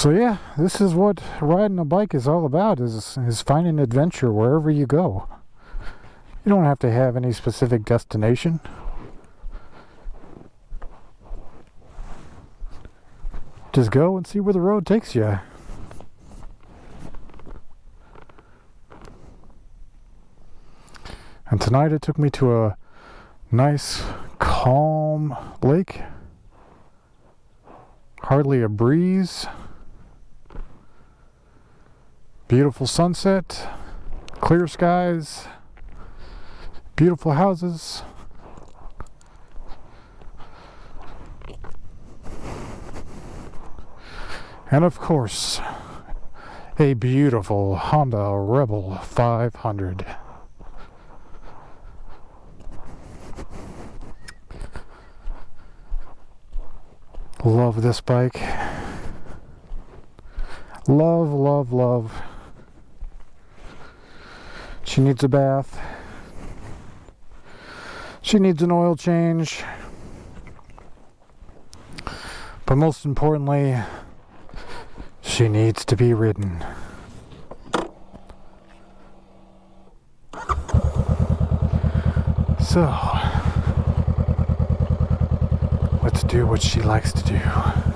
So yeah, this is what riding a bike is all about, is finding adventure wherever you go. You don't have to have any specific destination. Just go and see where the road takes you. And tonight it took me to a nice, calm lake. Hardly a breeze. Beautiful sunset. Clear skies. Beautiful houses. And of course, a beautiful Honda Rebel 500. Love this bike. Love, love, love. She needs a bath. She needs an oil change. But most importantly, she needs to be ridden. So, let's do what she likes to do.